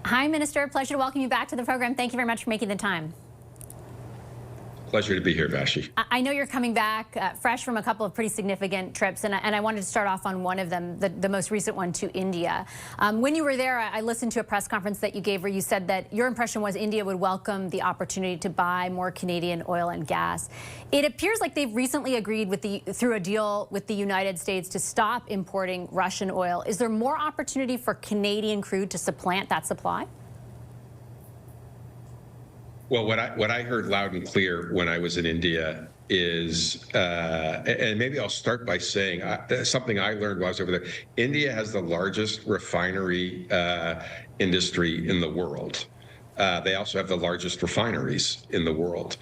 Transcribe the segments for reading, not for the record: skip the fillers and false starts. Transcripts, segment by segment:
Hi, Minister. Pleasure to welcome you back to the program. Thank you very much for making the time. Pleasure to be here, Vashi. I know you're coming back fresh from a couple of pretty significant trips, and I wanted to start off on one of them, the most recent one to India. When you were there, I listened to a press conference that you gave where you said that your impression was India would welcome the opportunity to buy more Canadian oil and gas. It appears like they've recently agreed through a deal with the United States to stop importing Russian oil. Is there more opportunity for Canadian crude to supplant that supply? Well, what I heard loud and clear when I was in India is, and maybe I'll start by saying something I learned while I was over there. India has the largest refinery industry in the world. They also have the largest refineries in the world.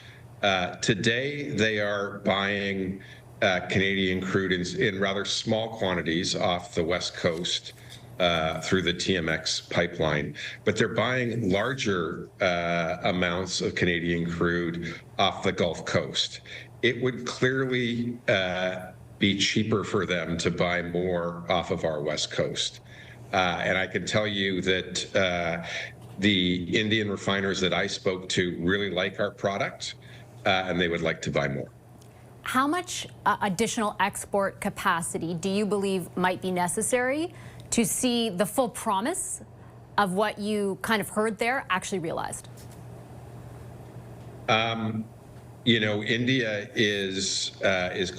Today, they are buying Canadian crude in rather small quantities off the West Coast through the TMX pipeline, but they're buying larger amounts of Canadian crude off the Gulf Coast. It would clearly be cheaper for them to buy more off of our West Coast. And I can tell you that the Indian refiners that I spoke to really like our product, and they would like to buy more. How much additional export capacity do you believe might be necessary to see the full promise of what you kind of heard there actually realized? You know, India is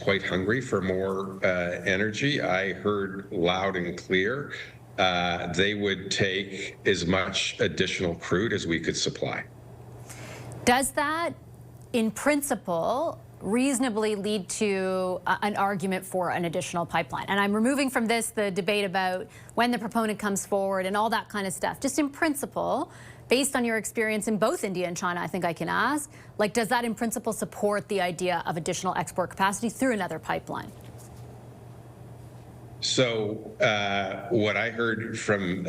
quite hungry for more energy. I heard loud and clear they would take as much additional crude as we could supply. Does that, in principle, reasonably lead to an argument for an additional pipeline? And I'm removing from this the debate about when the proponent comes forward and all that kind of stuff. Just in principle, based on your experience in both India and China, I think I can ask, like, does that in principle support the idea of additional export capacity through another pipeline? So what I heard from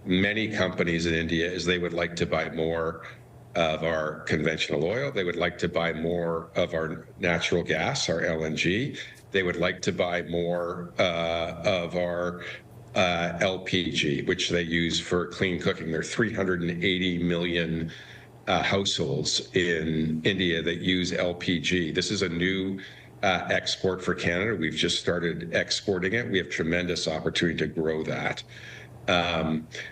many companies in India is they would like to buy more of our conventional oil. They would like to buy more of our natural gas, our LNG. They would like to buy more of our LPG, which they use for clean cooking. There are 380 million households in India that use LPG. This is a new export for Canada. We've just started exporting it. We have tremendous opportunity to grow that.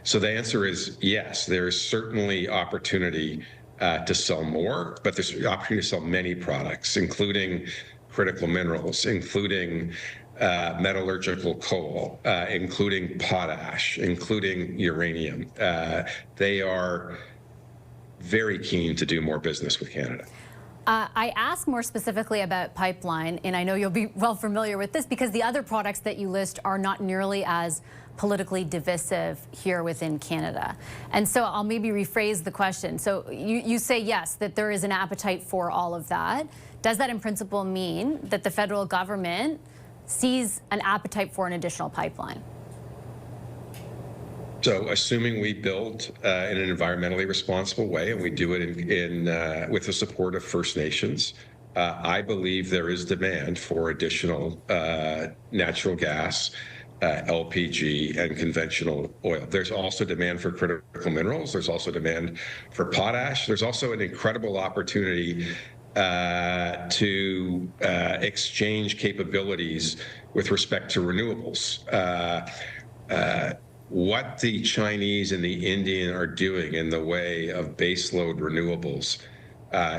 So the answer is yes, there's certainly opportunity to sell more, but there's opportunity to sell many products, including critical minerals, including metallurgical coal, including potash, including uranium. They are very keen to do more business with Canada. I ask more specifically about pipeline, and I know you'll be well familiar with this because the other products that you list are not nearly as politically divisive here within Canada. And so I'll maybe rephrase the question. So you say yes, that there is an appetite for all of that. Does that in principle mean that the federal government sees an appetite for an additional pipeline? So assuming we build in an environmentally responsible way, and we do it with the support of First Nations, I believe there is demand for additional natural gas, LPG, and conventional oil. There's also demand for critical minerals. There's also demand for potash. There's also an incredible opportunity to exchange capabilities with respect to renewables. What the Chinese and the Indian are doing in the way of baseload renewables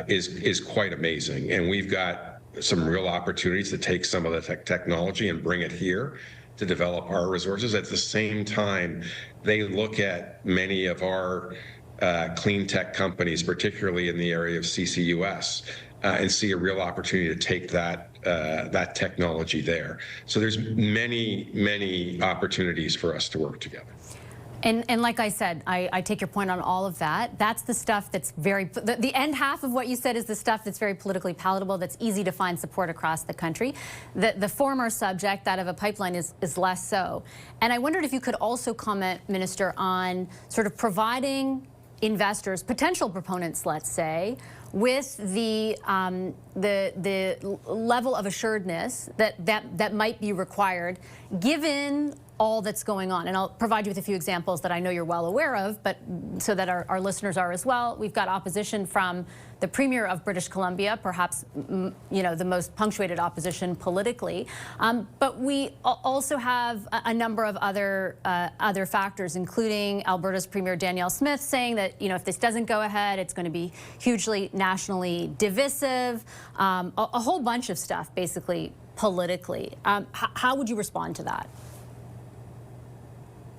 is quite amazing. And we've got some real opportunities to take some of the technology and bring it here to develop our resources. At the same time, they look at many of our clean tech companies, particularly in the area of CCUS, and see a real opportunity to take that technology there. So there's many opportunities for us to work together. And like I said, I take your point on all of that. That's the stuff that's the end half of what you said is the stuff that's very politically palatable, that's easy to find support across the country. The former subject, that of a pipeline, is less so. And I wondered if you could also comment, Minister, on sort of providing investors, potential proponents, let's say, with the level of assuredness that might be required, given all that's going on. And I'll provide you with a few examples that I know you're well aware of, but so that our listeners are as well. We've got opposition from the Premier of British Columbia, perhaps the most punctuated opposition politically. But we also have a number of other factors, including Alberta's Premier Danielle Smith saying that if this doesn't go ahead, it's going to be hugely nationally divisive, a whole bunch of stuff, basically politically. How would you respond to that?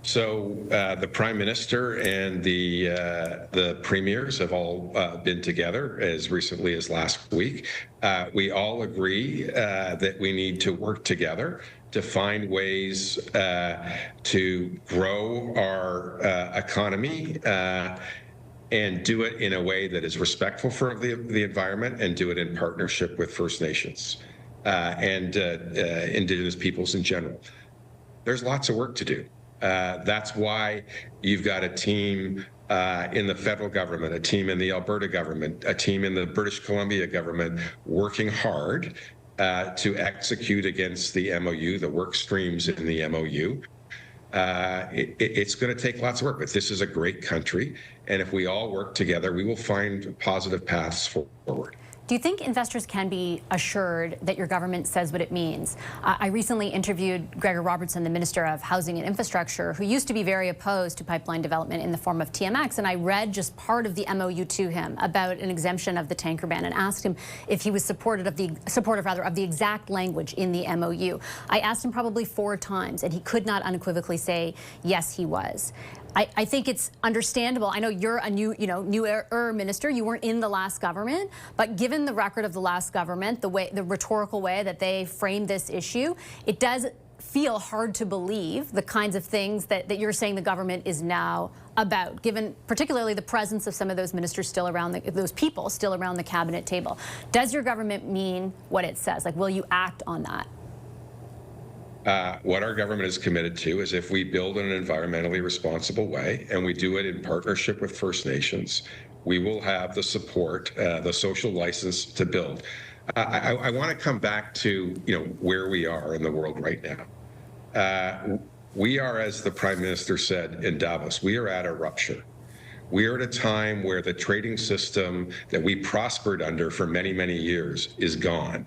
So the Prime Minister and the premiers have all been together as recently as last week. We all agree that we need to work together to find ways to grow our economy and do it in a way that is respectful for the environment and do it in partnership with First Nations and Indigenous peoples in general. There's lots of work to do. That's why you've got a team in the federal government, a team in the Alberta government, a team in the British Columbia government working hard to execute against the MOU, the work streams in the MOU. It's going to take lots of work, but this is a great country. And if we all work together, we will find positive paths forward. Do you think investors can be assured that your government says what it means? I recently interviewed Gregor Robertson, the Minister of Housing and Infrastructure, who used to be very opposed to pipeline development in the form of TMX, and I read just part of the MOU to him about an exemption of the tanker ban and asked him if he was supportive of the exact language in the MOU. I asked him probably 4 times, and he could not unequivocally say yes, he was. I think it's understandable. I know you're a newer minister. You weren't in the last government, but given the record of the last government, the rhetorical way that they framed this issue, it does feel hard to believe the kinds of things that you're saying the government is now about, given particularly the presence of some of those ministers still around, those people still around the cabinet table. Does your government mean what it says? Like, will you act on that? What our government is committed to is if we build in an environmentally responsible way and we do it in partnership with First Nations, we will have the support, the social license to build. I want to come back to where we are in the world right now. We are, as the Prime Minister said in Davos, we are at a rupture. We are at a time where the trading system that we prospered under for many, many years is gone.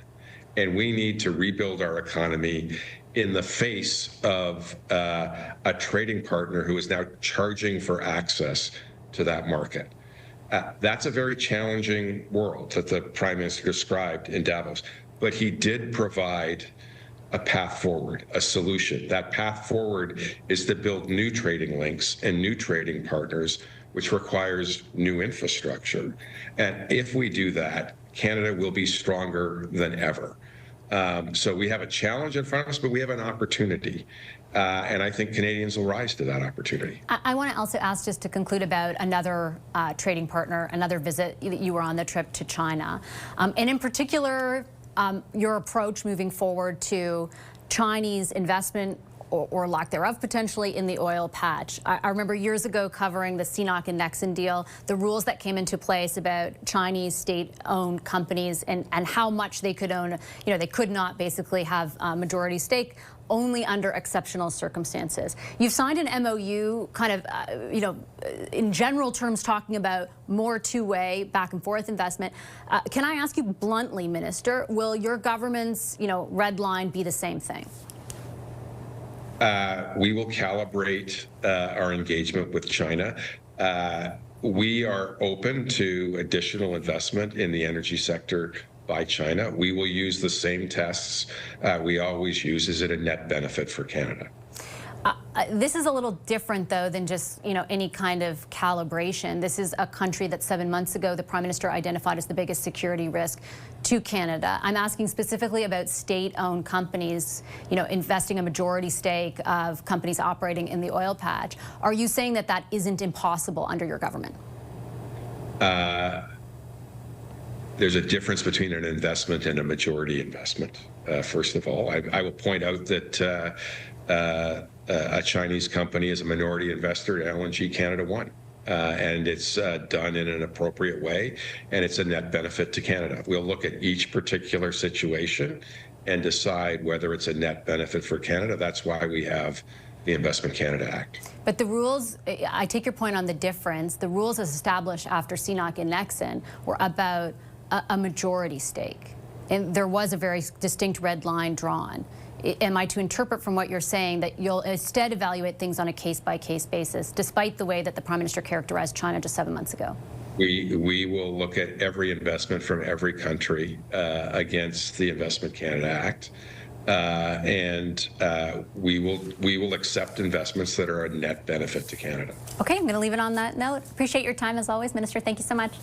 And we need to rebuild our economy in the face of a trading partner who is now charging for access to that market. That's a very challenging world that the Prime Minister described in Davos, but he did provide a path forward, a solution. That path forward is to build new trading links and new trading partners, which requires new infrastructure. And if we do that, Canada will be stronger than ever. So we have a challenge in front of us, but we have an opportunity. And I think Canadians will rise to that opportunity. I want to also ask, just to conclude, about another trading partner, another visit that you were on, the trip to China. And in particular, your approach moving forward to Chinese investment or lack thereof, potentially, in the oil patch. I remember years ago covering the CNOOC and Nexen deal, the rules that came into place about Chinese state-owned companies and how much they could own. They could not basically have a majority stake, only under exceptional circumstances. You've signed an MOU, kind of, in general terms, talking about more two-way, back-and-forth investment. Can I ask you bluntly, Minister, will your government's, red line be the same thing? We will calibrate our engagement with China. We are open to additional investment in the energy sector by China. We will use the same tests we always use. Is it a net benefit for Canada? This is a little different, though, than just any kind of calibration. This is a country that 7 months ago the Prime Minister identified as the biggest security risk to Canada. I'm asking specifically about state-owned companies, investing a majority stake of companies operating in the oil patch. Are you saying that that isn't impossible under your government? There's a difference between an investment and a majority investment. First of all, I will point out that a Chinese company is a minority investor in LNG Canada 1. And it's done in an appropriate way, and it's a net benefit to Canada. We'll look at each particular situation and decide whether it's a net benefit for Canada. That's why we have the Investment Canada Act. But the rules, I take your point on the difference. The rules as established after CNOC and Nexon were about a majority stake. And there was a very distinct red line drawn. Am I to interpret from what you're saying that you'll instead evaluate things on a case-by-case basis, despite the way that the Prime Minister characterized China just 7 months ago? We will look at every investment from every country against the Investment Canada Act. We will accept investments that are a net benefit to Canada. Okay, I'm going to leave it on that note. Appreciate your time as always, Minister. Thank you so much.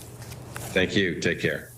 Thank you. Take care.